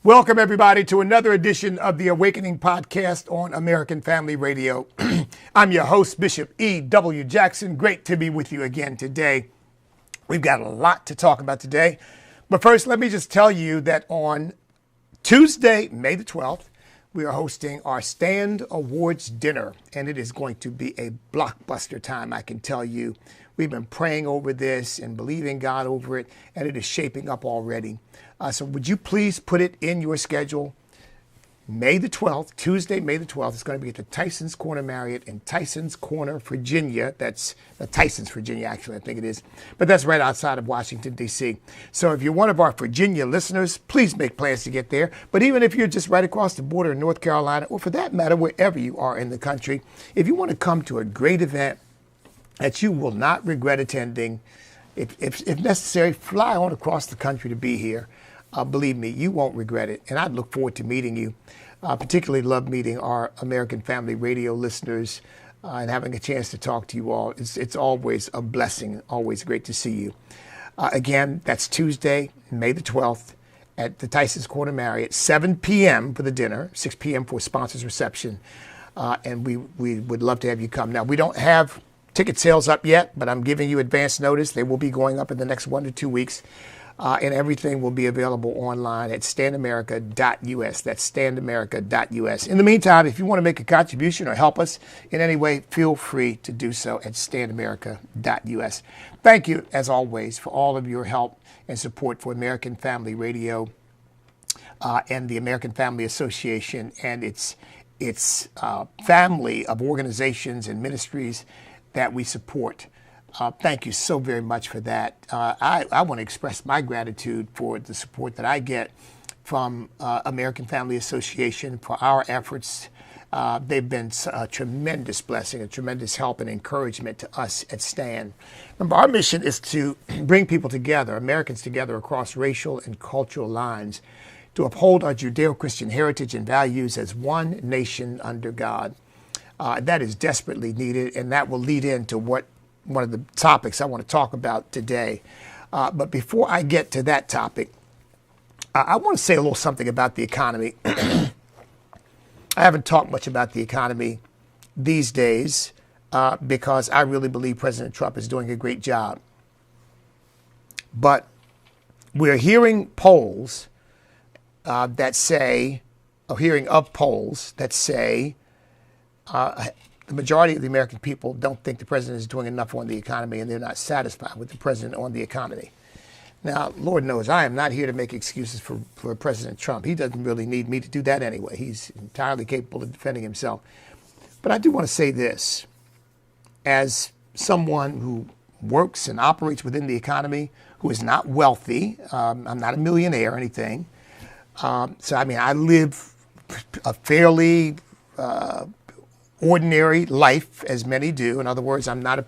Welcome, everybody, to another edition of the Awakening Podcast on American Family Radio. I'm your host, Bishop E.W. Jackson. Great to be with you again today. We've got a lot to talk about today. But first, let me just tell you that on Tuesday, May the 12th, we are hosting our Stand Awards dinner, and it is going to be a blockbuster time, I can tell you. We've been praying over this and believing God over it, and it is shaping up already. So would you please put it in your schedule? May the 12th, Tuesday, May the 12th, it's going to be at the Tysons Corner Marriott in Tysons Corner, Virginia. That's Tysons, Virginia, actually, I think it is. But that's right outside of Washington, D.C. So if you're one of our Virginia listeners, please make plans to get there. But even if you're just right across the border in North Carolina, or for that matter, wherever you are in the country, if you want to come to a great event that you will not regret attending, if necessary, fly on across the country to be here. Believe me, you won't regret it. And I'd look forward to meeting you. Particularly love meeting our American Family Radio listeners and having a chance to talk to you all. It's always a blessing, always great to see you. Again, that's Tuesday, May the 12th at the Tysons Corner Marriott, 7 p.m. for the dinner, 6 p.m. for sponsors reception. And we would love to have you come. Now, we don't have ticket sales up yet, but I'm giving you advance notice. They will be going up in the next 1 to 2 weeks. And everything will be available online at standamerica.us. That's standamerica.us. In the meantime, if you want to make a contribution or help us in any way, feel free to do so at standamerica.us. Thank you, as always, for all of your help and support for American Family Radio and the American Family Association and its family of organizations and ministries that we support. Thank you so very much for that. I want to express my gratitude for the support that I get from American Family Association for our efforts. They've been a tremendous blessing, a tremendous help and encouragement to us at STAN. Remember, our mission is to bring people together, Americans together across racial and cultural lines, to uphold our Judeo-Christian heritage and values as one nation under God. That is desperately needed, and that will lead into one of the topics I want to talk about today. But before I get to that topic, I want to say a little something about the economy. I haven't talked much about the economy these days because I really believe President Trump is doing a great job. But we're hearing polls that say, or hearing of polls that say, the majority of the American people don't think the president is doing enough on the economy, and they're not satisfied with the president on the economy. Now, Lord knows I am not here to make excuses for President Trump. He doesn't really need me to do that anyway. He's entirely capable of defending himself. But I do want to say this. As someone who works and operates within the economy, who is not wealthy, I'm not a millionaire or anything. So, I mean, I live a fairly ordinary life, as many do. In other words, I'm not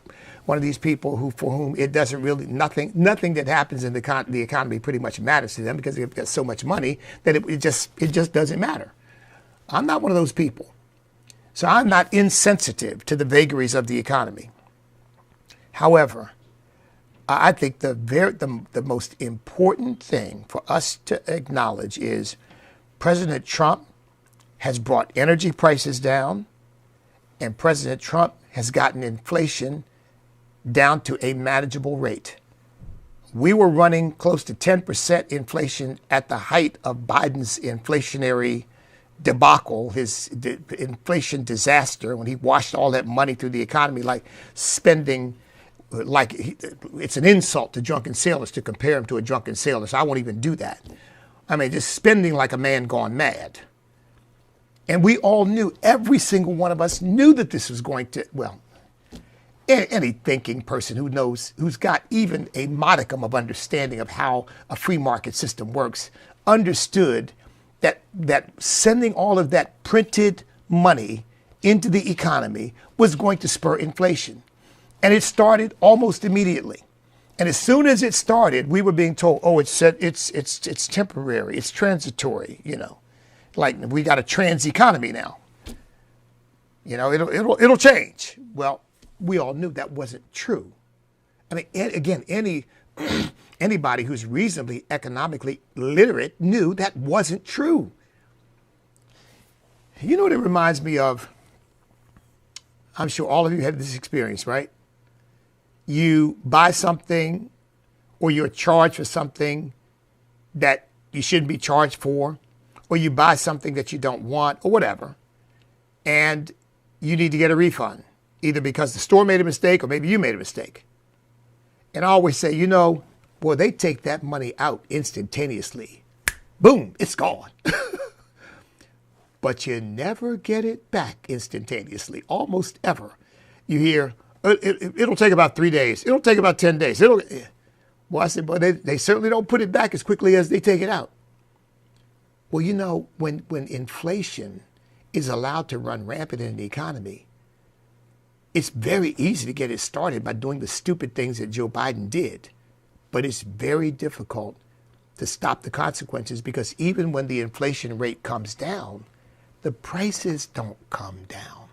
one of these people for whom it doesn't really, nothing that happens in the economy pretty much matters to them because they've got so much money that it just doesn't matter. I'm not one of those people. So I'm not insensitive to the vagaries of the economy. However, I think the most important thing for us to acknowledge is President Trump has brought energy prices down, and President Trump has gotten inflation down to a manageable rate. We were running close to 10% inflation at the height of Biden's inflationary debacle, his inflation disaster, when he washed all that money through the economy, like spending, it's an insult to drunken sailors to compare him to a drunken sailor, so I won't even do that. I mean, just spending like a man gone mad. And we all knew, every single one of us knew that this was going to, well, any thinking person who knows, who's got even a modicum of understanding of how a free market system works, understood that sending all of that printed money into the economy was going to spur inflation. And it started almost immediately. And as soon as it started, we were being told, oh, it's temporary, it's transitory, you know. Like, we got a trans economy now. You know, it'll change. Well, we all knew that wasn't true. I mean, again, any anybody who's reasonably economically literate knew that wasn't true. You know what it reminds me of? I'm sure all of you had this experience, right? You buy something or you're charged for something that you shouldn't be charged for, or you buy something that you don't want or whatever, and you need to get a refund, either because the store made a mistake or maybe you made a mistake. And I always say, you know, boy, they take that money out instantaneously. Boom, it's gone. But you never get it back instantaneously, almost ever. You hear, it'll take about 3 days. It'll take about 10 days. Well, I said, but they certainly don't put it back as quickly as they take it out. Well, you know, when inflation is allowed to run rampant in the economy, it's very easy to get it started by doing the stupid things that Joe Biden did. But it's very difficult to stop the consequences, because even when the inflation rate comes down, the prices don't come down.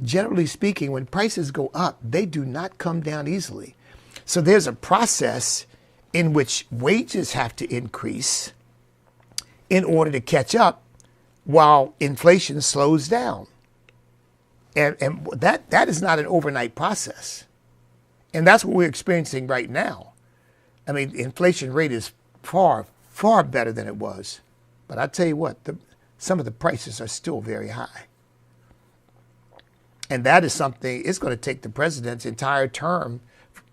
Generally speaking, when prices go up, they do not come down easily. So there's a process in which wages have to increase in order to catch up while inflation slows down. And that is not an overnight process. And that's what we're experiencing right now. I mean, the inflation rate is far, far better than it was. But I tell you what, some of the prices are still very high. And that is something it's going to take the president's entire term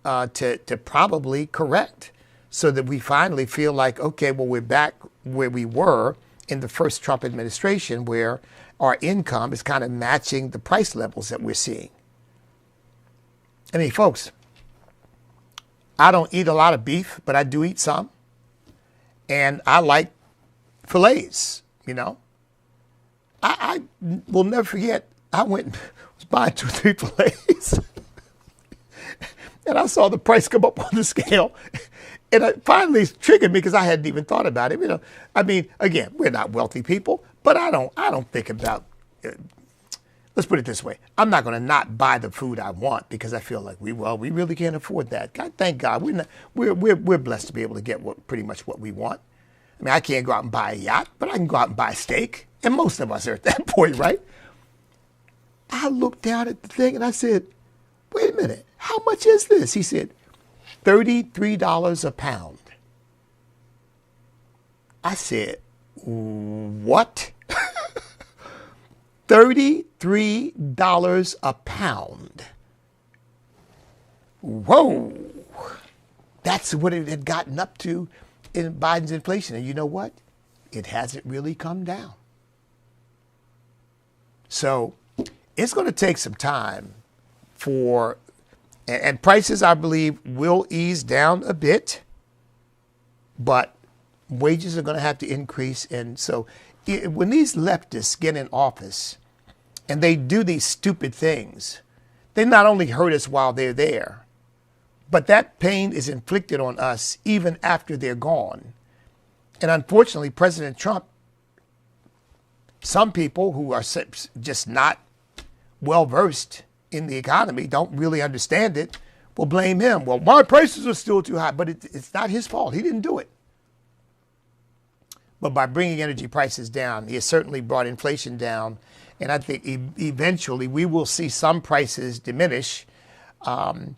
to probably correct, so that we finally feel like, okay, well, we're back where we were in the first Trump administration, where our income is kind of matching the price levels that we're seeing. I mean, folks, I don't eat a lot of beef, but I do eat some. And I like fillets, you know. I will never forget, I went and was buying 2 or 3 fillets. And I saw the price come up on the scale. And it finally triggered me, because I hadn't even thought about it. You know, I mean, again, we're not wealthy people, but I don't think about, let's put it this way. I'm not going to not buy the food I want because I feel like we really can't afford that. God, thank God. We're blessed to be able to get pretty much what we want. I mean, I can't go out and buy a yacht, but I can go out and buy a steak. And most of us are at that point, right? I looked down at the thing and I said, wait a minute, how much is this? He said, $33 a pound. I said, what? $33 a pound. Whoa. That's what it had gotten up to in Biden's inflation. And you know what? It hasn't really come down. So it's going to take some time for, and prices, I believe, will ease down a bit, but wages are going to have to increase. And so when these leftists get in office and they do these stupid things, they not only hurt us while they're there, but that pain is inflicted on us even after they're gone. And unfortunately, President Trump, some people who are just not well-versed in the economy, don't really understand it, will blame him. Well, my prices are still too high, but it's not his fault. He didn't do it. But by bringing energy prices down, he has certainly brought inflation down. And I think eventually we will see some prices diminish. It's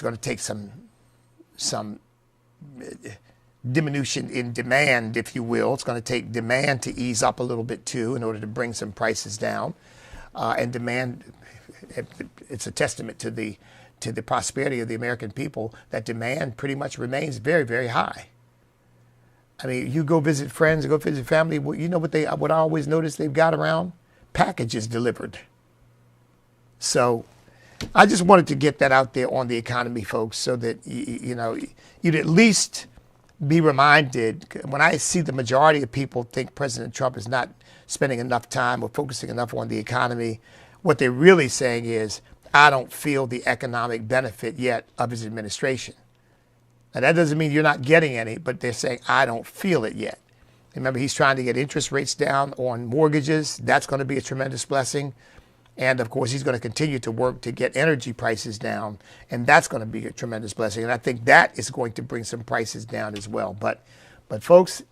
going to take some diminution in demand, if you will. It's going to take demand to ease up a little bit too, in order to bring some prices down. And demand, it's a testament to the prosperity of the American people that demand pretty much remains very, very high. I mean, you go visit friends, go visit family. You know what I always notice they've got around? Packages delivered. So I just wanted to get that out there on the economy, folks, so that you'd at least be reminded. When I see the majority of people think President Trump is not spending enough time or focusing enough on the economy, what they're really saying is, I don't feel the economic benefit yet of his administration. Now, that doesn't mean you're not getting any, but they're saying, I don't feel it yet. Remember, he's trying to get interest rates down on mortgages. That's going to be a tremendous blessing. And of course, he's going to continue to work to get energy prices down. And that's going to be a tremendous blessing. And I think that is going to bring some prices down as well. But folks,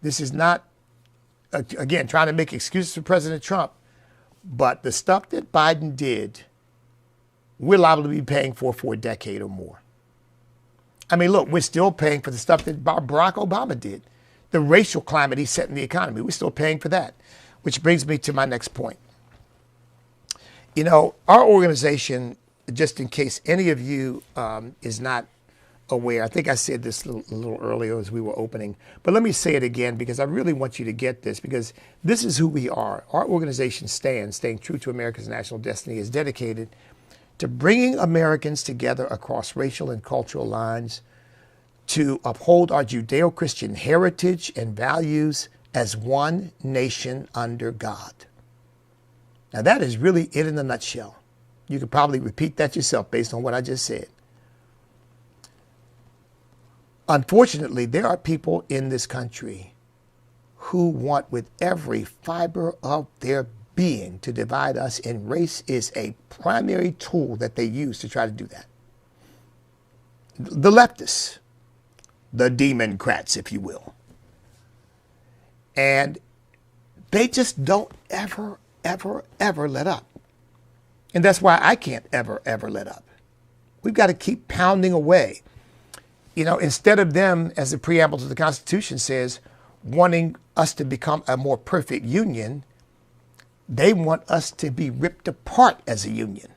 this is not, again, trying to make excuses for President Trump. But the stuff that Biden did, we're liable to be paying for a decade or more. I mean, look, we're still paying for the stuff that Barack Obama did. The racial climate he set in the economy, we're still paying for that. Which brings me to my next point. You know, our organization, just in case any of you is not aware, I think I said this a little earlier as we were opening, but let me say it again because I really want you to get this, because this is who we are. Our organization staying true to America's national destiny, is dedicated to bringing Americans together across racial and cultural lines to uphold our Judeo-Christian heritage and values as one nation under God. Now, that is really it in a nutshell. You could probably repeat that yourself based on what I just said. Unfortunately, there are people in this country who want with every fiber of their being to divide us, and race is a primary tool that they use to try to do that. The leftists, the Democrats, if you will. And they just don't ever let up. And that's why I can't ever let up. We've got to keep pounding away. You know, instead of them, as the preamble to the Constitution says, wanting us to become a more perfect union, they want us to be ripped apart as a union.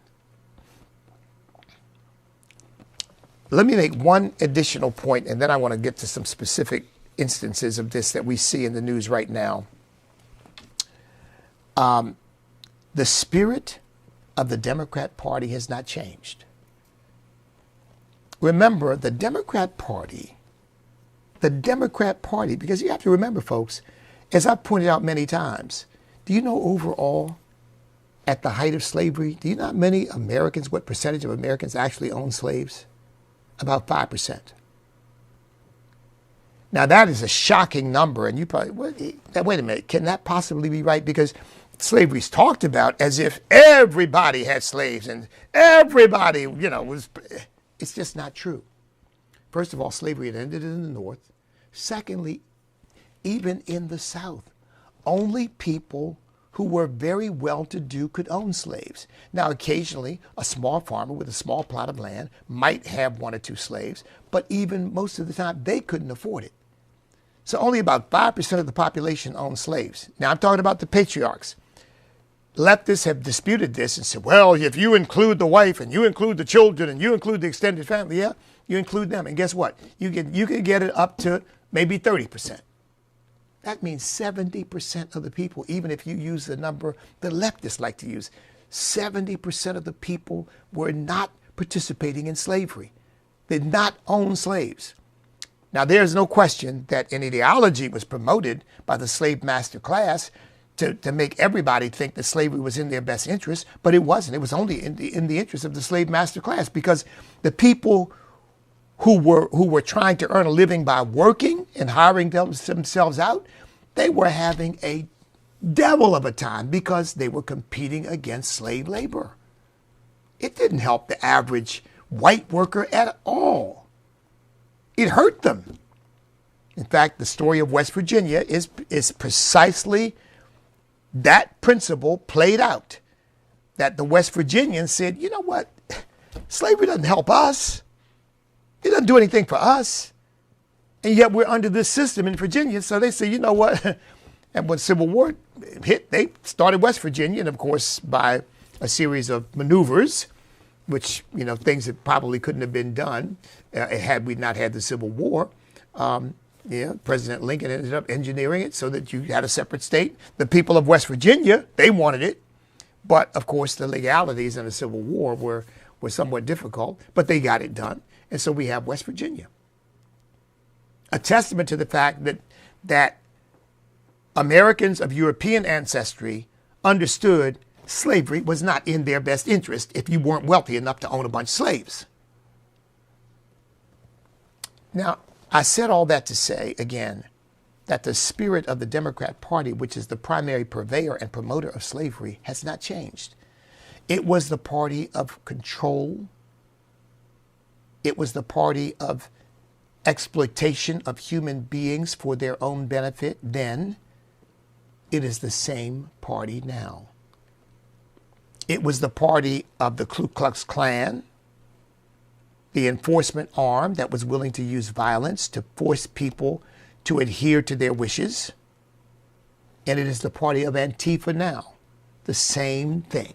Let me make one additional point, and then I want to get to some specific instances of this that we see in the news right now. The spirit of the Democrat Party has not changed. Remember, the Democrat Party, because you have to remember, folks, as I've pointed out many times, do you know overall, at the height of slavery, do you know how many Americans, what percentage of Americans actually owned slaves? About 5%. Now, that is a shocking number, and you probably, wait a minute, can that possibly be right? Because slavery is talked about as if everybody had slaves and everybody, you know, was, it's just not true. First of all, slavery had ended in the North. Secondly, even in the South, only people who were very well-to-do could own slaves. Now, occasionally, a small farmer with a small plot of land might have one or two slaves, but even most of the time, they couldn't afford it. So only about 5% of the population owned slaves. Now, I'm talking about the patriarchs. Leftists have disputed this and said, well, if you include the wife and you include the children and you include the extended family, yeah, you include them. And guess what? You can get it up to maybe 30%. That means 70% of the people, even if you use the number the leftists like to use, 70% of the people were not participating in slavery. They did not own slaves. Now, there's no question that an ideology was promoted by the slave master class to make everybody think that slavery was in their best interest, but it wasn't. It was only in the interest of the slave master class, because the people who were trying to earn a living by working and hiring themselves out, they were having a devil of a time because they were competing against slave labor. It didn't help the average white worker at all. It hurt them. In fact, the story of West Virginia is precisely that principle played out. That the West Virginians said, you know what, slavery doesn't help us. It doesn't do anything for us. And yet we're under this system in Virginia. So they say, you know what? And when Civil War hit, they started West Virginia. And of course, by a series of maneuvers, which, you know, things that probably couldn't have been done had we not had the Civil War. President Lincoln ended up engineering it so that you had a separate state. The people of West Virginia, they wanted it. But of course, the legalities in the Civil War were somewhat difficult, but they got it done. And so we have West Virginia. A testament to the fact that Americans of European ancestry understood slavery was not in their best interest if you weren't wealthy enough to own a bunch of slaves. Now, I said all that to say, again, that the spirit of the Democrat Party, which is the primary purveyor and promoter of slavery, has not changed. It was the party of control. It was the party of exploitation of human beings for their own benefit then. It is the same party now. It was the party of the Ku Klux Klan, the enforcement arm that was willing to use violence to force people to adhere to their wishes. And it is the party of Antifa now. The same thing.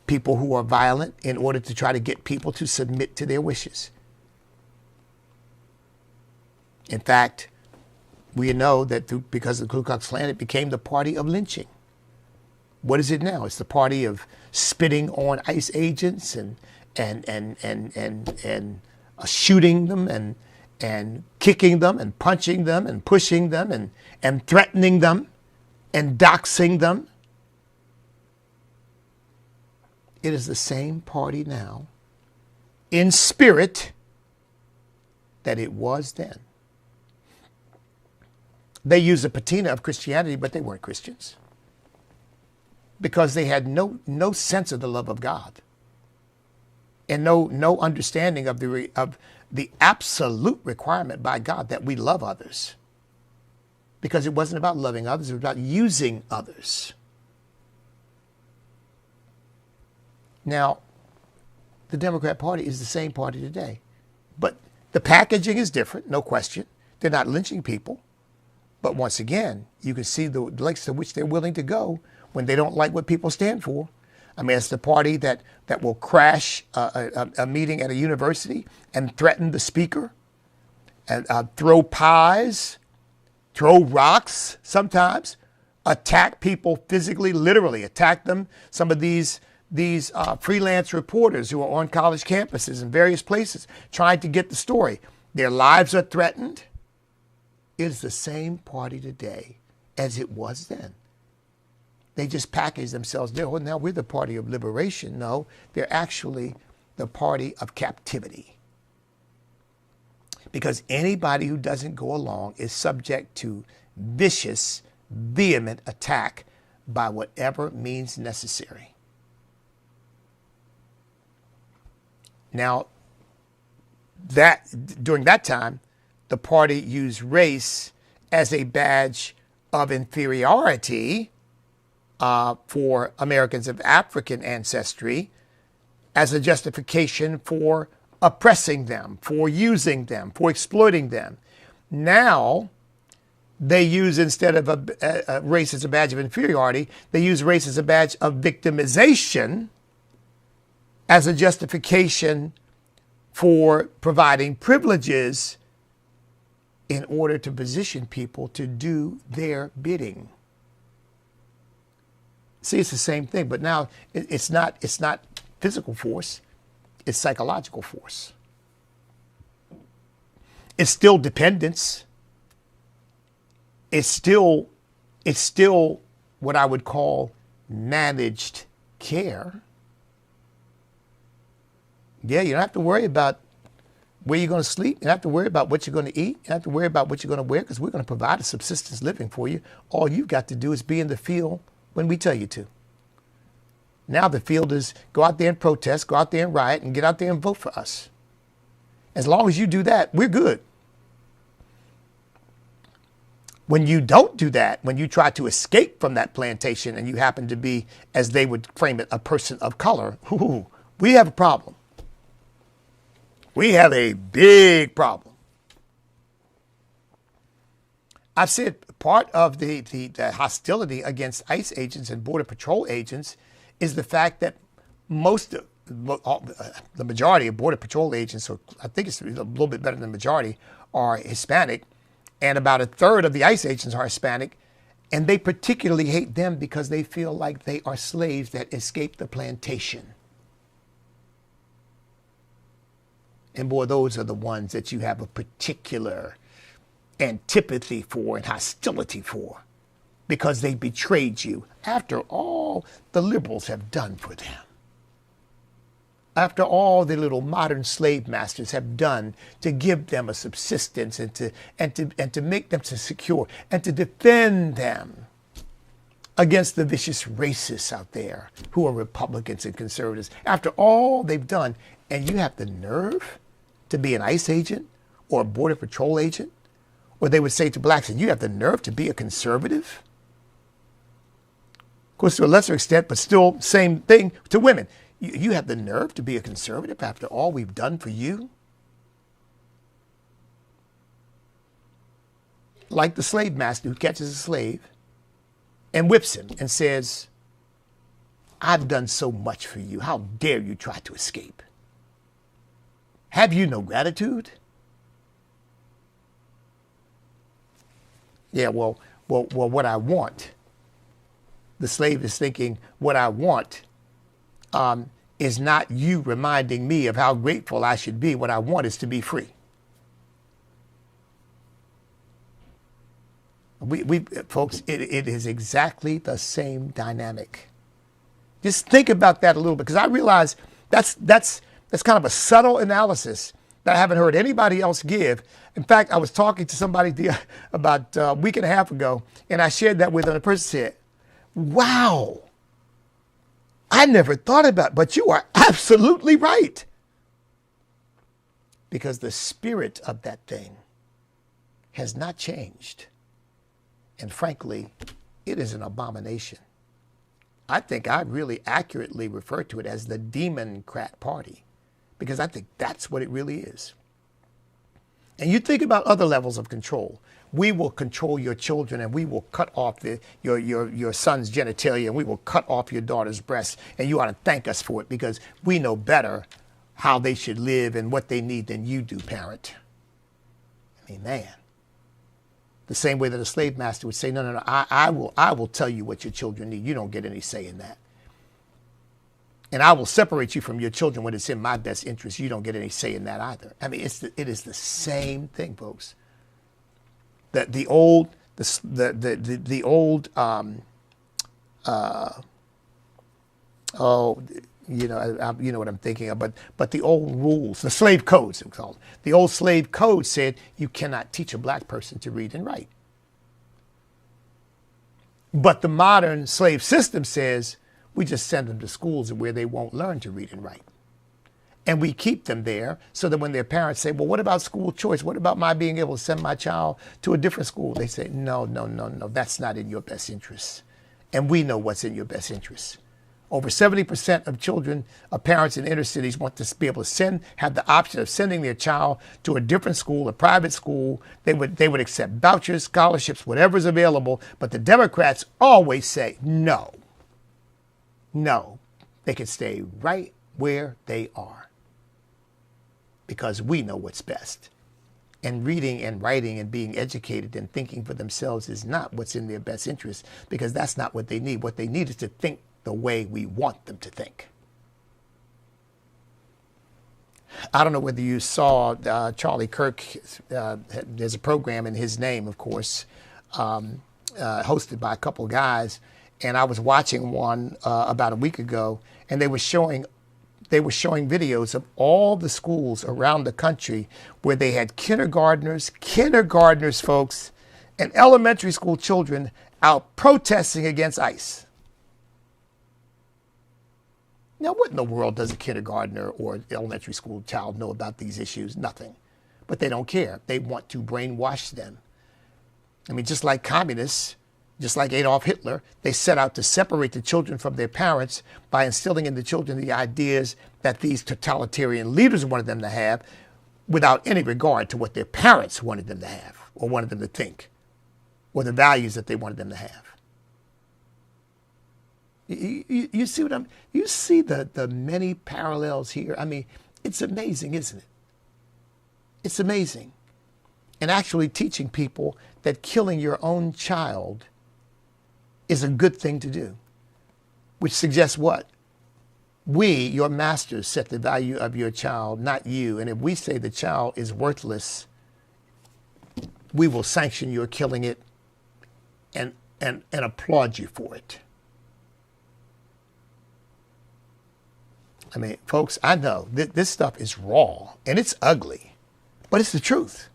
People who are violent in order to try to get people to submit to their wishes. In fact, we know that because of the Ku Klux Klan, it became the party of lynching. What is it now? It's the party of spitting on ICE agents and shooting them and kicking them and punching them and pushing them and threatening them and doxing them. It is the same party now in spirit that it was then. They used the patina of Christianity, but they weren't Christians because they had no sense of the love of God and no understanding of the absolute requirement by God that we love others, because it wasn't about loving others, it was about using others. Now, the Democrat Party is the same party today, but the packaging is different, no question. They're not lynching people. But once again, you can see the lengths to which they're willing to go when they don't like what people stand for. I mean, it's the party that will crash a meeting at a university and threaten the speaker and throw pies, throw rocks sometimes, attack people physically, literally attack them. Some of these freelance reporters who are on college campuses in various places trying to get the story, their lives are threatened. It is the same party today as it was then. They just package themselves there. Well, now we're the party of liberation. No, they're actually the party of captivity. Because anybody who doesn't go along is subject to vicious, vehement attack by whatever means necessary. Now, during that time, the party used race as a badge of inferiority for Americans of African ancestry, as a justification for oppressing them, for using them, for exploiting them. Now, they use, instead of race as a badge of inferiority, they use race as a badge of victimization, as a justification for providing privileges in order to position people to do their bidding. See, it's the same thing, but now it's not physical force, it's psychological force. It's still dependence. It's still what I would call managed care. Yeah, you don't have to worry about where you're going to sleep. You don't have to worry about what you're going to eat. You don't have to worry about what you're going to wear, because we're going to provide a subsistence living for you. All you've got to do is be in the field when we tell you to. Now the field is go out there and protest, go out there and riot, and get out there and vote for us. As long as you do that, we're good. When you don't do that, when you try to escape from that plantation and you happen to be, as they would frame it, a person of color, we have a problem. We have a big problem. I've said part of the hostility against ICE agents and Border Patrol agents is the fact that the majority of Border Patrol agents, or I think it's a little bit better than the majority, are Hispanic, and about a third of the ICE agents are Hispanic, and they particularly hate them because they feel like they are slaves that escaped the plantation. And boy, those are the ones that you have a particular antipathy for and hostility for, because they betrayed you after all the liberals have done for them. After all the little modern slave masters have done to give them a subsistence and to make them secure and to defend them against the vicious racists out there who are Republicans and conservatives. After all they've done, and you have the nerve to be an ICE agent or a Border Patrol agent, or they would say to blacks, and you have the nerve to be a conservative? Of course, to a lesser extent, but still same thing to women. You have the nerve to be a conservative after all we've done for you? Like the slave master who catches a slave and whips him and says, I've done so much for you. How dare you try to escape? Have you no gratitude? Yeah, well, what I want, the slave is thinking, what I want is not you reminding me of how grateful I should be. What I want is to be free. Folks, it is exactly the same dynamic. Just think about that a little bit, because I realize that's kind of a subtle analysis that I haven't heard anybody else give. In fact, I was talking to somebody about a week and a half ago, and I shared that with them. And the person said, wow, I never thought about it, but you are absolutely right. Because the spirit of that thing has not changed. And frankly, it is an abomination. I think I really accurately refer to it as the Democrat Party, because I think that's what it really is. And you think about other levels of control. We will control your children, and we will cut off your son's genitalia, and we will cut off your daughter's breasts, and you ought to thank us for it, because we know better how they should live and what they need than you do, parent. I mean, man. The same way that a slave master would say, no, I will tell you what your children need. You don't get any say in that. And I will separate you from your children when it's in my best interest. You don't get any say in that either. I mean, it is the same thing, folks. The old you know what I'm thinking of, but the old rules, the slave codes, it's called. The old slave code said you cannot teach a black person to read and write. But the modern slave system says we just send them to schools where they won't learn to read and write. And we keep them there so that when their parents say, well, what about school choice? What about my being able to send my child to a different school? They say, no, that's not in your best interest. And we know what's in your best interest. Over 70% of children, of parents in inner cities want to be able to have the option of sending their child to a different school, a private school. They would accept vouchers, scholarships, whatever's available. But the Democrats always say, no, they can stay right where they are, because we know what's best. And reading and writing and being educated and thinking for themselves is not what's in their best interest, because that's not what they need. What they need is to think the way we want them to think. I don't know whether you saw Charlie Kirk. There's a program in his name, of course, hosted by a couple of guys. And I was watching one about a week ago, and they were showing videos of all the schools around the country where they had kindergartners, folks, and elementary school children out protesting against ICE. Now, what in the world does a kindergartner or elementary school child know about these issues? Nothing. But they don't care. They want to brainwash them. I mean, just like communists, just like Adolf Hitler, they set out to separate the children from their parents by instilling in the children the ideas that these totalitarian leaders wanted them to have, without any regard to what their parents wanted them to have or wanted them to think, or the values that they wanted them to have. You see you see the many parallels here. I mean, it's amazing, isn't it? It's amazing. And actually teaching people that killing your own child is a good thing to do, which suggests what? We, your masters, set the value of your child, not you. And if we say the child is worthless, we will sanction your killing it and applaud you for it. I mean, folks, I know this stuff is raw and it's ugly, but it's the truth.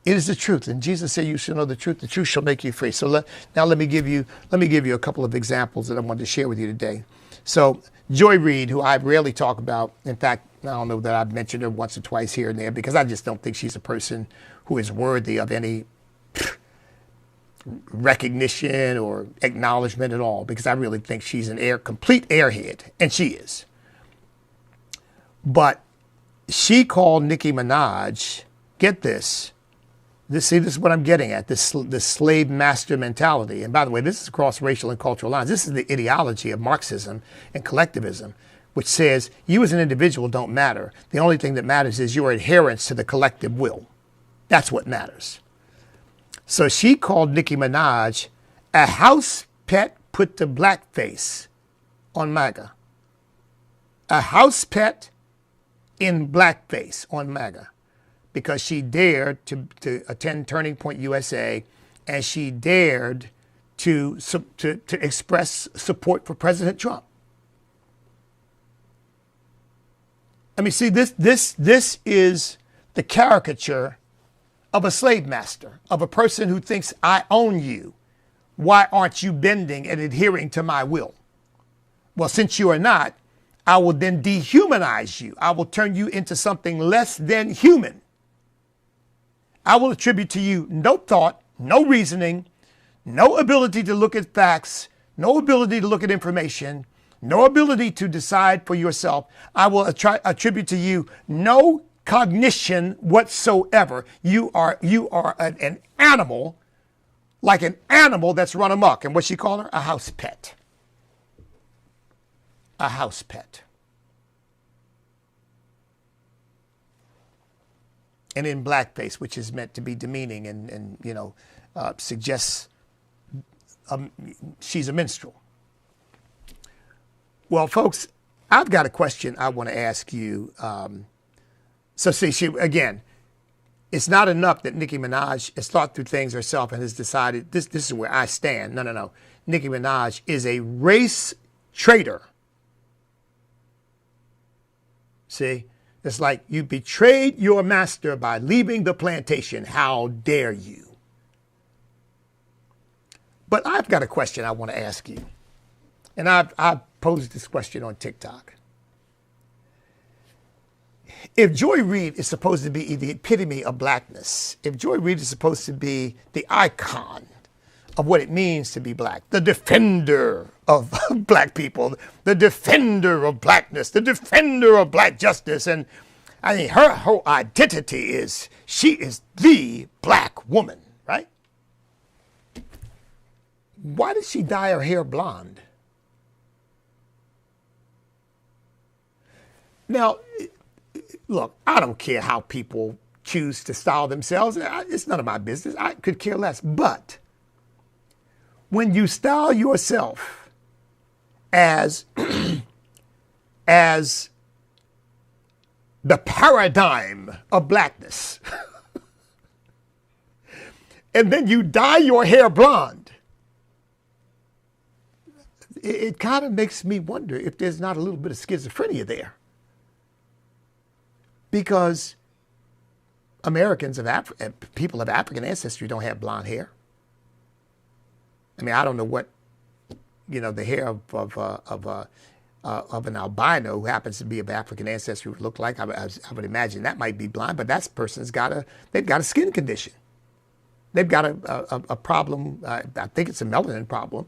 It is the truth. And Jesus said, you shall know the truth. The truth shall make you free. So now let me give you a couple of examples that I wanted to share with you today. So Joy Reid, who I rarely talk about, in fact, I don't know that I've mentioned her once or twice here and there because I just don't think she's a person who is worthy of any recognition or acknowledgement at all, because I really think she's an complete airhead, and she is. But she called Nicki Minaj, get this, this is what I'm getting at, this slave master mentality. And by the way, this is across racial and cultural lines. This is the ideology of Marxism and collectivism, which says you as an individual don't matter. The only thing that matters is your adherence to the collective will. That's what matters. So she called Nicki Minaj a house pet put to blackface on MAGA. A house pet in blackface on MAGA. Because she dared to attend Turning Point USA, and she dared to express support for President Trump. I mean, see, this is the caricature of a slave master, of a person who thinks, I own you. Why aren't you bending and adhering to my will? Well, since you are not, I will then dehumanize you. I will turn you into something less than human. I will attribute to you no thought, no reasoning, no ability to look at facts, no ability to look at information, no ability to decide for yourself. I will attribute to you no cognition whatsoever. You are an animal, like an animal that's run amok. And what she called her? A house pet. A house pet. And in blackface, which is meant to be demeaning and suggests she's a minstrel. Well, folks, I've got a question I want to ask you. So see, again, it's not enough that Nicki Minaj has thought through things herself and has decided this is where I stand. No. Nicki Minaj is a race traitor. See? It's like you betrayed your master by leaving the plantation. How dare you? But I've got a question I want to ask you. And I've posed this question on TikTok. If Joy Reid is supposed to be the epitome of blackness, if Joy Reid is supposed to be the icon of what it means to be black, the defender of black people, the defender of blackness, the defender of black justice. And I mean, her whole identity is she is the black woman, right? Why did she dye her hair blonde? Now, look, I don't care how people choose to style themselves. It's none of my business. I could care less. But when you style yourself as the paradigm of blackness, and then you dye your hair blonde, it kind of makes me wonder if there's not a little bit of schizophrenia there. Because Americans people of African ancestry don't have blonde hair. I mean, I don't know what, the hair of an albino who happens to be of African ancestry would look like. I would imagine that might be blonde, but that person's they've got a skin condition. They've got a problem. I think it's a melanin problem.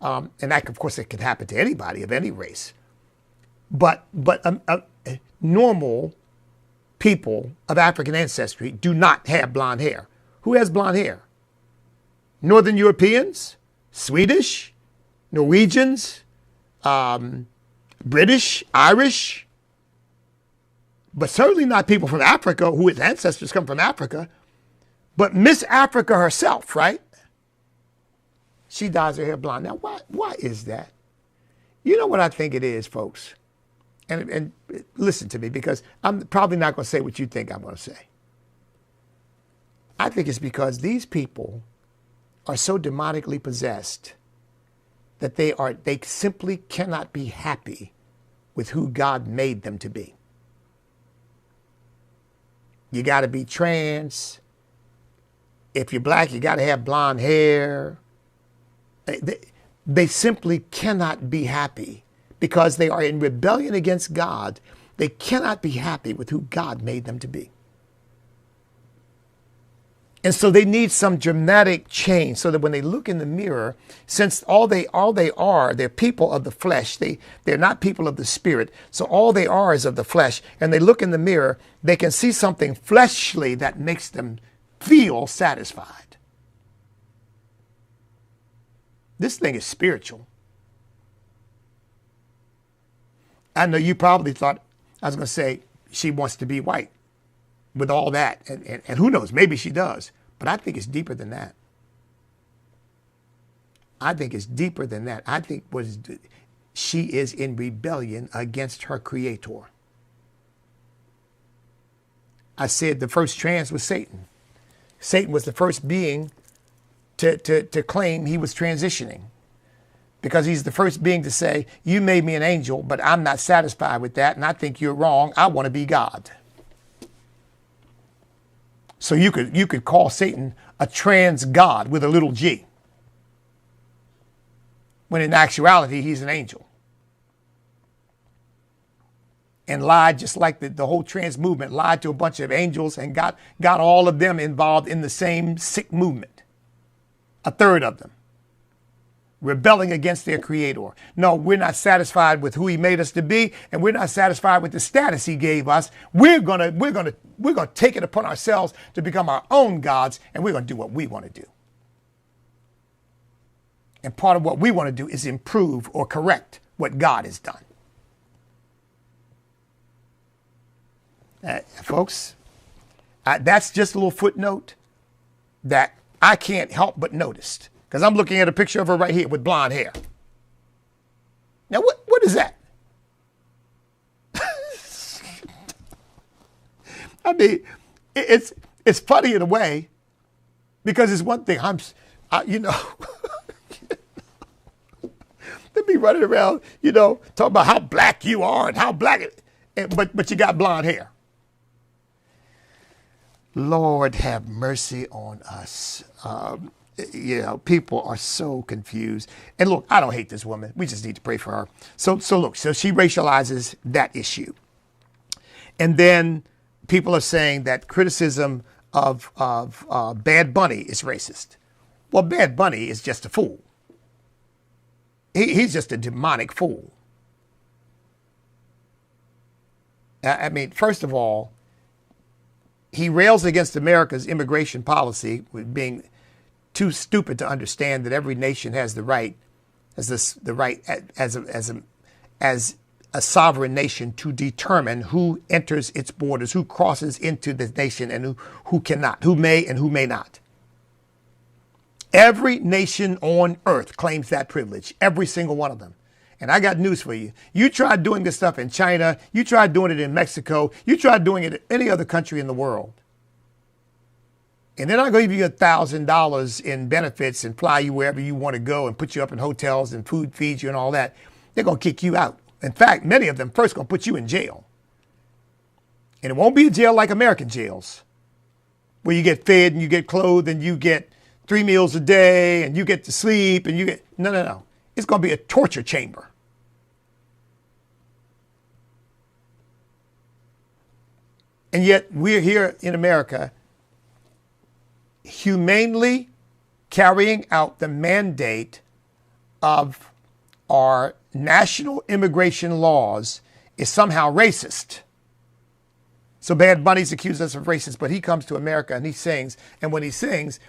And that, of course, it could happen to anybody of any race. But normal people of African ancestry do not have blonde hair. Who has blonde hair? Northern Europeans, Swedish, Norwegians, British, Irish, but certainly not people from Africa whose ancestors come from Africa. But Miss Africa herself, right? She dyes her hair blonde. Now, why is that? You know what I think it is, folks? And listen to me, because I'm probably not going to say what you think I'm going to say. I think it's because these people are so demonically possessed that they simply cannot be happy with who God made them to be. You got to be trans. If you're black, you got to have blonde hair. They simply cannot be happy because they are in rebellion against God. They cannot be happy with who God made them to be. And so they need some dramatic change so that when they look in the mirror, since all they are, they're people of the flesh. They're not people of the spirit. So all they are is of the flesh. And they look in the mirror, they can see something fleshly that makes them feel satisfied. This thing is spiritual. I know you probably thought I was going to say she wants to be white. With all that, and who knows, maybe she does, but I think it's deeper than that. I think it's deeper than that. I think she is in rebellion against her creator. I said the first trans was Satan. Satan was the first being to claim he was transitioning, because he's the first being to say, you made me an angel, but I'm not satisfied with that, and I think you're wrong. I want to be God. So you could call Satan a trans god with a little g, when in actuality he's an angel. And lied just like the whole trans movement lied to a bunch of angels and got all of them involved in the same sick movement. A third of them rebelling against their creator. No, we're not satisfied with who he made us to be, and we're not satisfied with the status he gave us. We're gonna take it upon ourselves to become our own gods, and we're gonna do what we want to do. And part of what we want to do is improve or correct what God has done. Folks, that's just a little footnote that I can't help but notice. Because I'm looking at a picture of her right here with blonde hair. Now, what is that? I mean, it's funny in a way, because it's one thing. They be running around, talking about how black you are and how black but you got blonde hair. Lord have mercy on us. People are so confused. And look, I don't hate this woman. We just need to pray for her. So she racializes that issue. And then people are saying that criticism of Bad Bunny is racist. Well, Bad Bunny is just a fool. He's just a demonic fool. I mean, first of all, he rails against America's immigration policy with being too stupid to understand that every nation has the right, as a sovereign nation, to determine who enters its borders, who crosses into the nation, and who cannot, who may and who may not. Every nation on earth claims that privilege, every single one of them. And I got news for you. You try doing this stuff in China, you try doing it in Mexico, you try doing it in any other country in the world, and they're not going to give you $1,000 in benefits and fly you wherever you want to go and put you up in hotels and food feed you and all that. They're going to kick you out. In fact, many of them first going to put you in jail. And it won't be a jail like American jails, where you get fed and you get clothed and you get 3 meals a day and you get to sleep and you get, no. It's going to be a torture chamber. And yet we're here in America humanely carrying out the mandate of our national immigration laws is somehow racist. So Bad Bunny's accused us of racist, but he comes to America and he sings. And when he sings,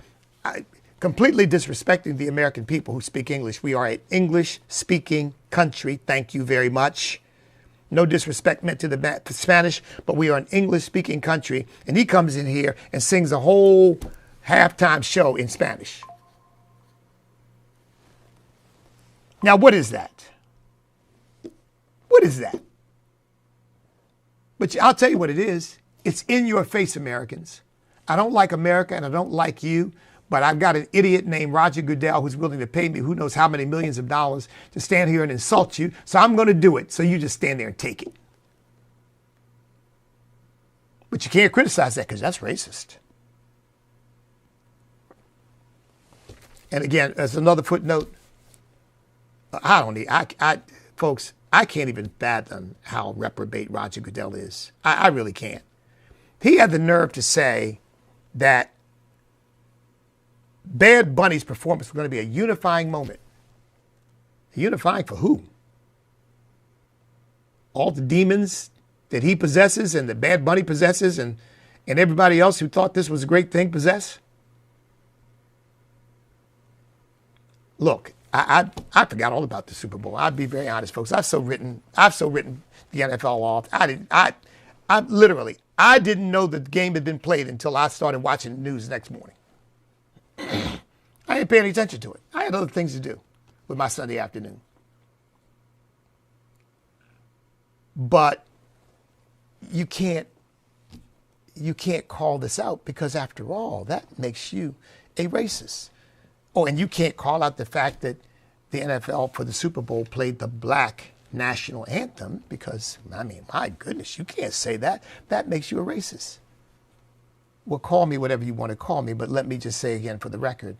completely disrespecting the American people who speak English. We are an English-speaking country. Thank you very much. No disrespect meant to the Spanish, but we are an English-speaking country. And he comes in here and sings a whole halftime show in Spanish. Now, what is that? What is that? But I'll tell you what it is. It's in your face, Americans. I don't like America and I don't like you, But I've got an idiot named Roger Goodell who's willing to pay me who knows how many millions of dollars to stand here and insult you. So I'm going to do it. So you just stand there and take it. But you can't criticize that because that's racist. And again, as another footnote, folks, I can't even fathom how reprobate Roger Goodell is. I really can't. He had the nerve to say that Bad Bunny's performance was going to be a unifying moment. Unifying for who? All the demons that he possesses and that Bad Bunny possesses and everybody else who thought this was a great thing possess? Look, I forgot all about the Super Bowl. I'll be very honest, folks. I've so written the NFL off. I didn't know the game had been played until I started watching the news the next morning. I didn't pay any attention to it. I had other things to do with my Sunday afternoon. But you can't call this out because after all, that makes you a racist. Oh, and you can't call out the fact that the NFL for the Super Bowl played the black national anthem because, I mean, my goodness, you can't say that. That makes you a racist. Well, call me whatever you want to call me, but let me just say again for the record,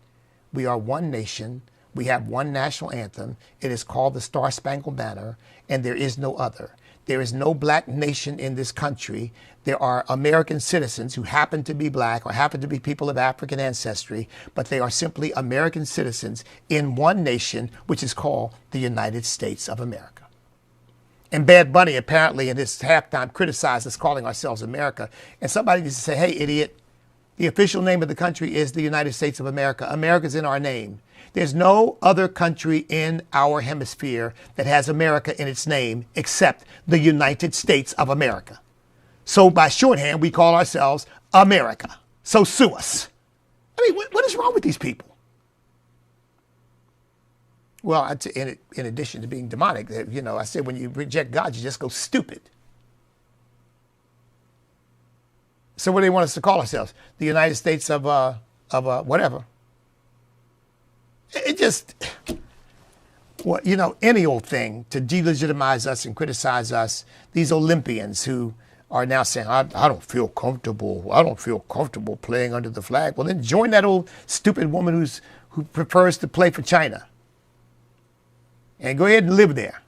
we are one nation. We have one national anthem. It is called the Star Spangled Banner, and there is no other. There is no black nation in this country. There are American citizens who happen to be black or happen to be people of African ancestry, but they are simply American citizens in one nation, which is called the United States of America. And Bad Bunny apparently in his halftime criticized us calling ourselves America. And somebody needs to say, hey, idiot, the official name of the country is the United States of America. America's in our name. There's no other country in our hemisphere that has America in its name except the United States of America. So by shorthand, we call ourselves America. So sue us. I mean, what is wrong with these people? Well, in addition to being demonic, I said when you reject God, you just go stupid. So what do they want us to call ourselves? The United States of whatever. It just, any old thing to delegitimize us and criticize us. These Olympians who are now saying, I don't feel comfortable. I don't feel comfortable playing under the flag. Well, then join that old stupid woman who prefers to play for China. And go ahead and live there.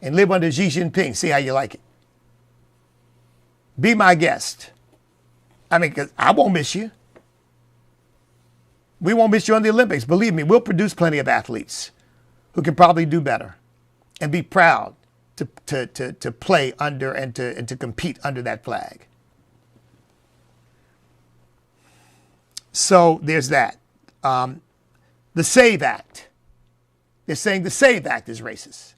And live under Xi Jinping. See how you like it. Be my guest. I mean, 'cause I won't miss you. We won't miss you on the Olympics. Believe me, we'll produce plenty of athletes who can probably do better and be proud to play under and to compete under that flag. So there's that. The SAVE Act. They're saying the SAVE Act is racist.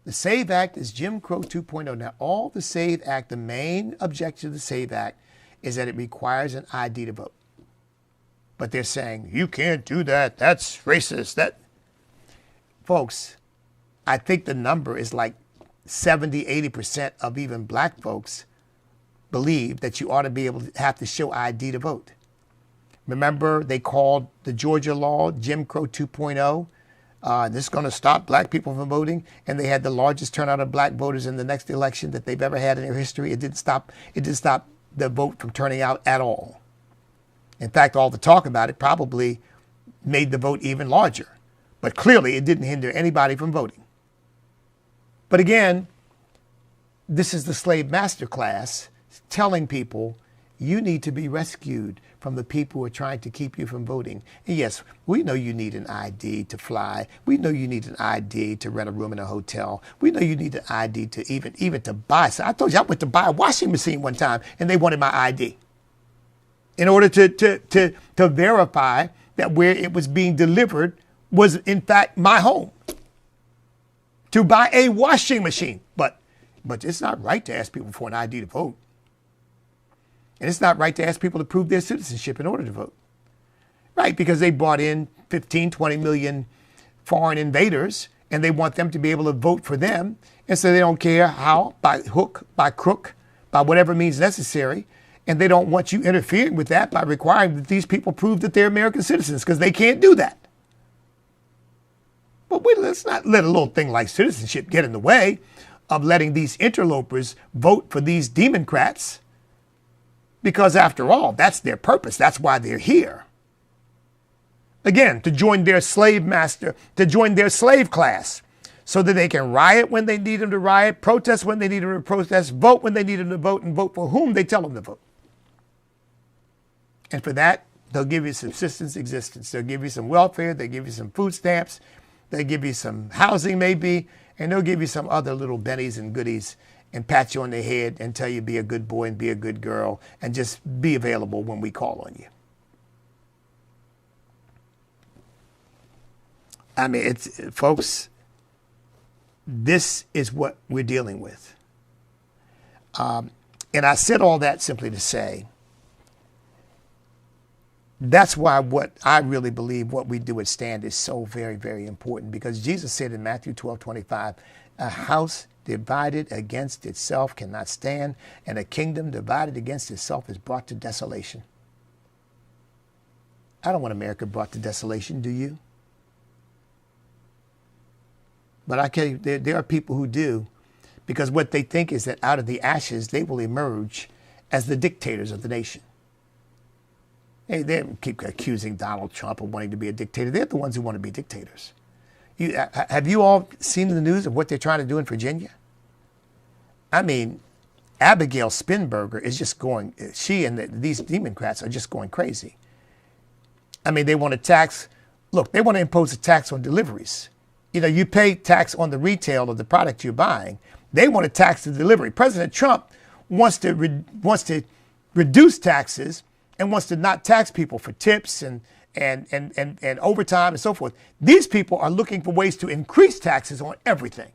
The SAVE Act is Jim Crow 2.0. Now, all the SAVE Act, the main objection to the SAVE Act is that it requires an ID to vote. But they're saying, you can't do that. That's racist. Folks, I think the number is like 70, 80% of even black folks believe that you ought to be able to have to show ID to vote. Remember, they called the Georgia law Jim Crow 2.0. This is going to stop black people from voting. And they had the largest turnout of black voters in the next election that they've ever had in their history. It didn't stop the vote from turning out at all. In fact, all the talk about it probably made the vote even larger. But clearly, it didn't hinder anybody from voting. But again, this is the slave master class telling people you need to be rescued from the people who are trying to keep you from voting. And yes, we know you need an ID to fly. We know you need an ID to rent a room in a hotel. We know you need an ID to even to buy. So I told you I went to buy a washing machine one time and they wanted my ID in order to verify that where it was being delivered was in fact my home. To buy a washing machine. But it's not right to ask people for an ID to vote. And it's not right to ask people to prove their citizenship in order to vote. Right, because they brought in 15, 20 million foreign invaders, and they want them to be able to vote for them. And so they don't care how, by hook, by crook, by whatever means necessary. And they don't want you interfering with that by requiring that these people prove that they're American citizens, because they can't do that. But let's not let a little thing like citizenship get in the way of letting these interlopers vote for these Democrats, because after all, that's their purpose. That's why they're here. Again, to join their slave master, to join their slave class, so that they can riot when they need them to riot, protest when they need them to protest, vote when they need them to vote, and vote for whom they tell them to vote. And for that, they'll give you subsistence existence. They'll give you some welfare. They'll give you some food stamps. They'll give you some housing maybe. And they'll give you some other little bennies and goodies and pat you on the head and tell you be a good boy and be a good girl and just be available when we call on you. I mean, folks, this is what we're dealing with. And I said all that simply to say, that's why what I really believe what we do at Stand is so very, very important, because Jesus said in Matthew 12:25, a house divided against itself cannot stand, and a kingdom divided against itself is brought to desolation. I don't want America brought to desolation, do you? But I tell you, there are people who do, because what they think is that out of the ashes, they will emerge as the dictators of the nation. They keep accusing Donald Trump of wanting to be a dictator. They're the ones who want to be dictators. Have you all seen the news of what they're trying to do in Virginia? I mean, Abigail Spanberger is just going, she and these Democrats are just going crazy. I mean, they want to tax, look, they want to impose a tax on deliveries. You know, you pay tax on the retail of the product you're buying. They want to tax the delivery. President Trump wants to reduce taxes and wants to not tax people for tips and overtime and so forth. These people are looking for ways to increase taxes on everything.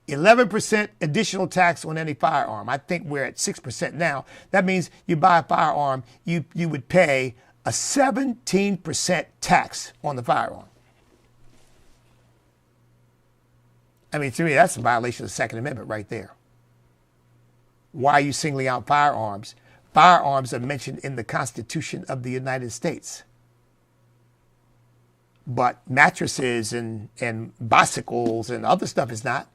11% additional tax on any firearm. I think we're at 6% now. That means you buy a firearm, you would pay a 17% tax on the firearm. I mean, to me, that's a violation of the Second Amendment right there. Why are you singling out firearms? Firearms are mentioned in the Constitution of the United States. But mattresses and bicycles and other stuff is not.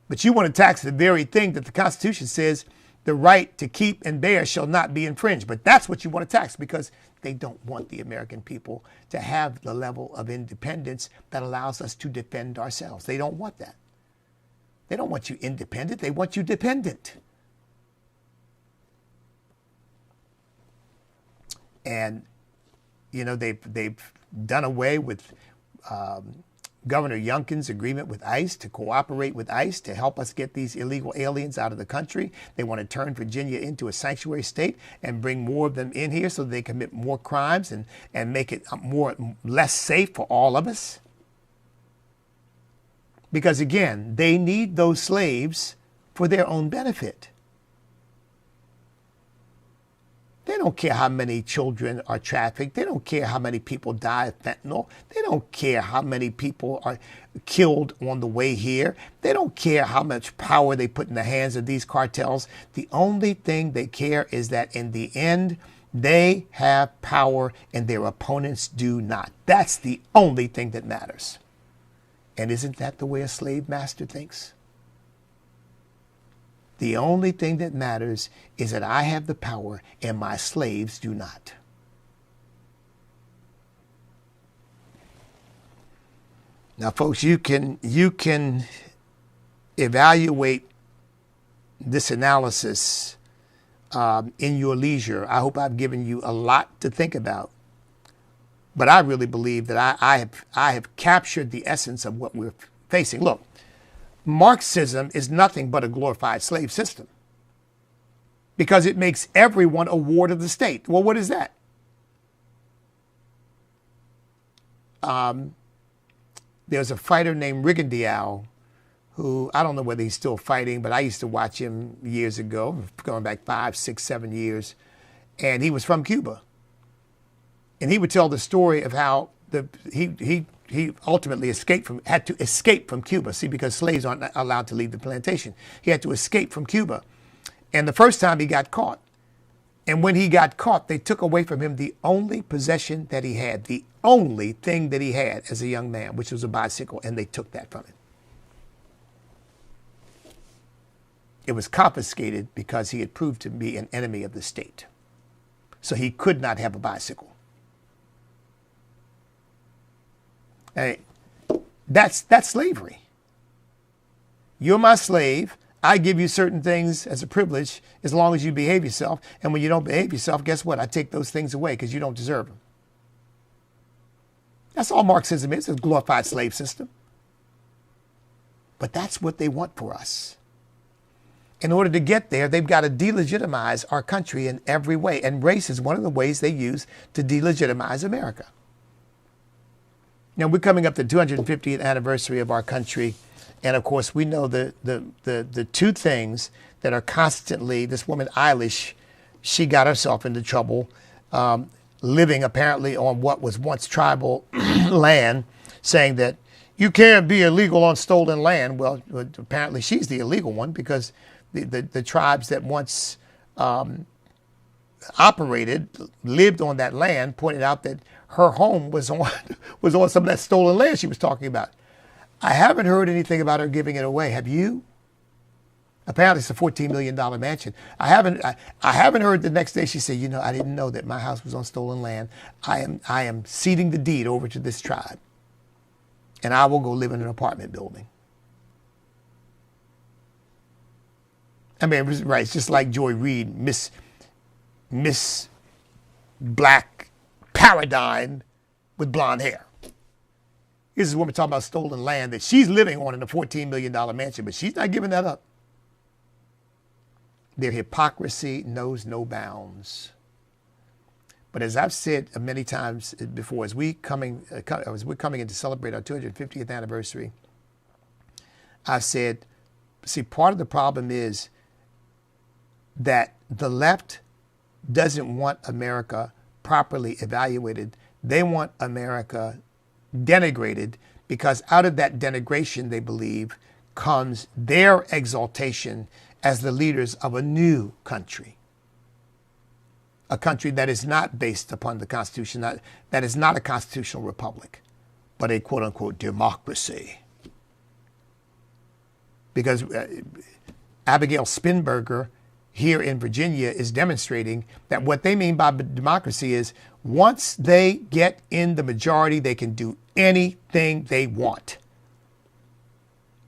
But you want to tax the very thing that the Constitution says the right to keep and bear shall not be infringed. But that's what you want to tax, because they don't want the American people to have the level of independence that allows us to defend ourselves. They don't want that. They don't want you independent. They want you dependent. And, you know, they've done away with Governor Youngkin's agreement with ICE to cooperate with ICE to help us get these illegal aliens out of the country. They want to turn Virginia into a sanctuary state and bring more of them in here so they commit more crimes and make it less safe for all of us. Because again, they need those slaves for their own benefit. They don't care how many children are trafficked. They don't care how many people die of fentanyl. They don't care how many people are killed on the way here. They don't care how much power they put in the hands of these cartels. The only thing they care is that in the end, they have power and their opponents do not. That's the only thing that matters. And isn't that the way a slave master thinks? The only thing that matters is that I have the power and my slaves do not. Now, folks, you can evaluate this analysis in your leisure. I hope I've given you a lot to think about. But I really believe that I have captured the essence of what we're facing. Look, Marxism is nothing but a glorified slave system, because it makes everyone a ward of the state. Well, what is that? There's a fighter named Rigondeaux, who I don't know whether he's still fighting, but I used to watch him years ago, going back 5, 6, 7 years, and he was from Cuba. And he would tell the story of how he ultimately had to escape from Cuba. See, because slaves aren't allowed to leave the plantation. He had to escape from Cuba. And the first time he got caught. And when he got caught, they took away from him the only possession that he had, the only thing that he had as a young man, which was a bicycle, and they took that from him. It was confiscated because he had proved to be an enemy of the state. So he could not have a bicycle. And that's slavery. You're my slave. I give you certain things as a privilege as long as you behave yourself. And when you don't behave yourself, guess what? I take those things away because you don't deserve them. That's all Marxism is, a glorified slave system. But that's what they want for us. In order to get there, they've got to delegitimize our country in every way. And race is one of the ways they use to delegitimize America. Now, we're coming up to the 250th anniversary of our country. And of course, we know the two things that are constantly, this woman Eilish, she got herself into trouble, living apparently on what was once tribal land, saying that you can't be illegal on stolen land. Well, apparently she's the illegal one because the tribes that once operated, lived on that land, pointed out that her home was on some of that stolen land she was talking about. I haven't heard anything about her giving it away. Have you? Apparently it's a $14 million mansion. I haven't heard the next day she said, you know, I didn't know that my house was on stolen land. I am ceding the deed over to this tribe. And I will go live in an apartment building. I mean, right, it's just like Joy Reid, Miss Black Paradigm with blonde hair. Here's this woman talking about stolen land that she's living on in a $14 million mansion, but she's not giving that up. Their hypocrisy knows no bounds. But as I've said many times before, as we're coming in to celebrate our 250th anniversary, I've said, see, part of the problem is that the left doesn't want America properly evaluated. They want America denigrated because out of that denigration, they believe, comes their exaltation as the leaders of a new country. A country that is not based upon the Constitution, that is not a constitutional republic, but a quote-unquote democracy. Because Abigail Spanberger here in Virginia is demonstrating that what they mean by democracy is once they get in the majority, they can do anything they want.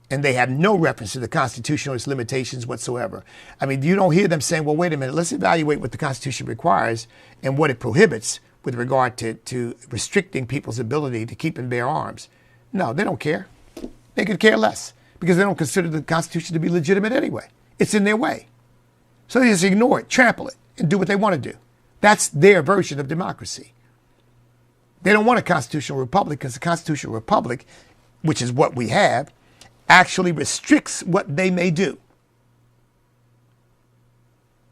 And they have no reference to the Constitution or its limitations whatsoever. I mean, you don't hear them saying, well, wait a minute, let's evaluate what the Constitution requires and what it prohibits with regard to restricting people's ability to keep and bear arms. No, they don't care. They could care less because they don't consider the Constitution to be legitimate anyway. It's in their way. So they just ignore it, trample it, and do what they want to do. That's their version of democracy. They don't want a constitutional republic because the constitutional republic, which is what we have, actually restricts what they may do.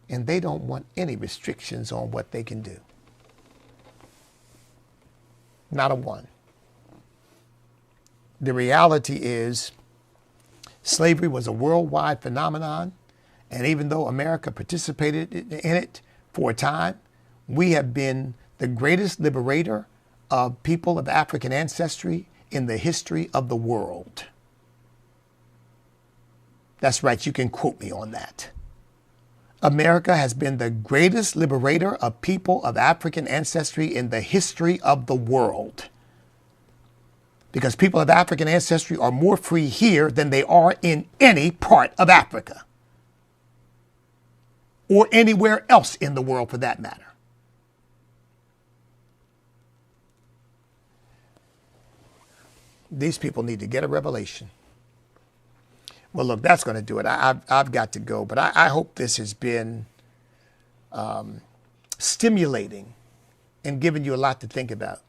And they don't want any restrictions on what they can do. Not a one. The reality is slavery was a worldwide phenomenon. And even though America participated in it for a time, we have been the greatest liberator of people of African ancestry in the history of the world. That's right, you can quote me on that. America has been the greatest liberator of people of African ancestry in the history of the world. Because people of African ancestry are more free here than they are in any part of Africa. Or anywhere else in the world for that matter. These people need to get a revelation. Well, look, that's going to do it. I've got to go, but I hope this has been stimulating and giving you a lot to think about,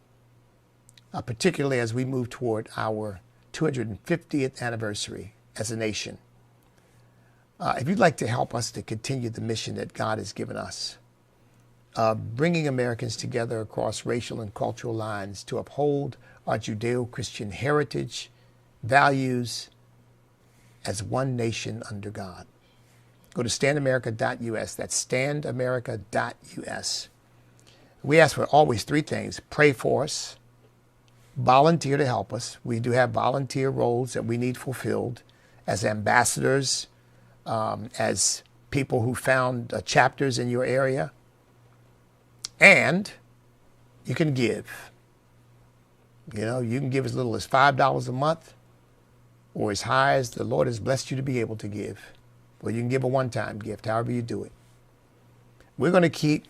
particularly as we move toward our 250th anniversary as a nation. If you'd like to help us to continue the mission that God has given us, bringing Americans together across racial and cultural lines to uphold our Judeo-Christian heritage, values, as one nation under God. Go to standamerica.us. That's standamerica.us. We ask for always three things. Pray for us. Volunteer to help us. We do have volunteer roles that we need fulfilled as ambassadors, as people who found chapters in your area. And you can give. You know, you can give as little as $5 a month or as high as the Lord has blessed you to be able to give. Or you can give a one-time gift, however you do it. We're going to keep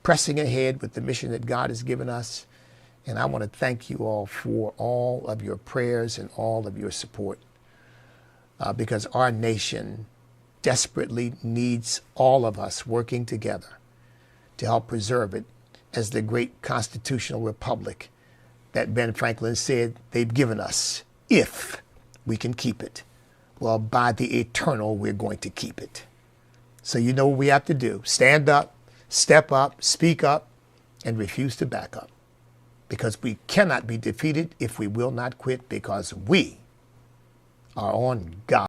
pressing ahead with the mission that God has given us. And I want to thank you all for all of your prayers and all of your support, because our nation desperately needs all of us working together to help preserve it as the great constitutional republic that Ben Franklin said they've given us, if we can keep it. Well, by the eternal, we're going to keep it. So you know what we have to do. Stand up, step up, speak up, and refuse to back up. Because we cannot be defeated if we will not quit, because we are on God.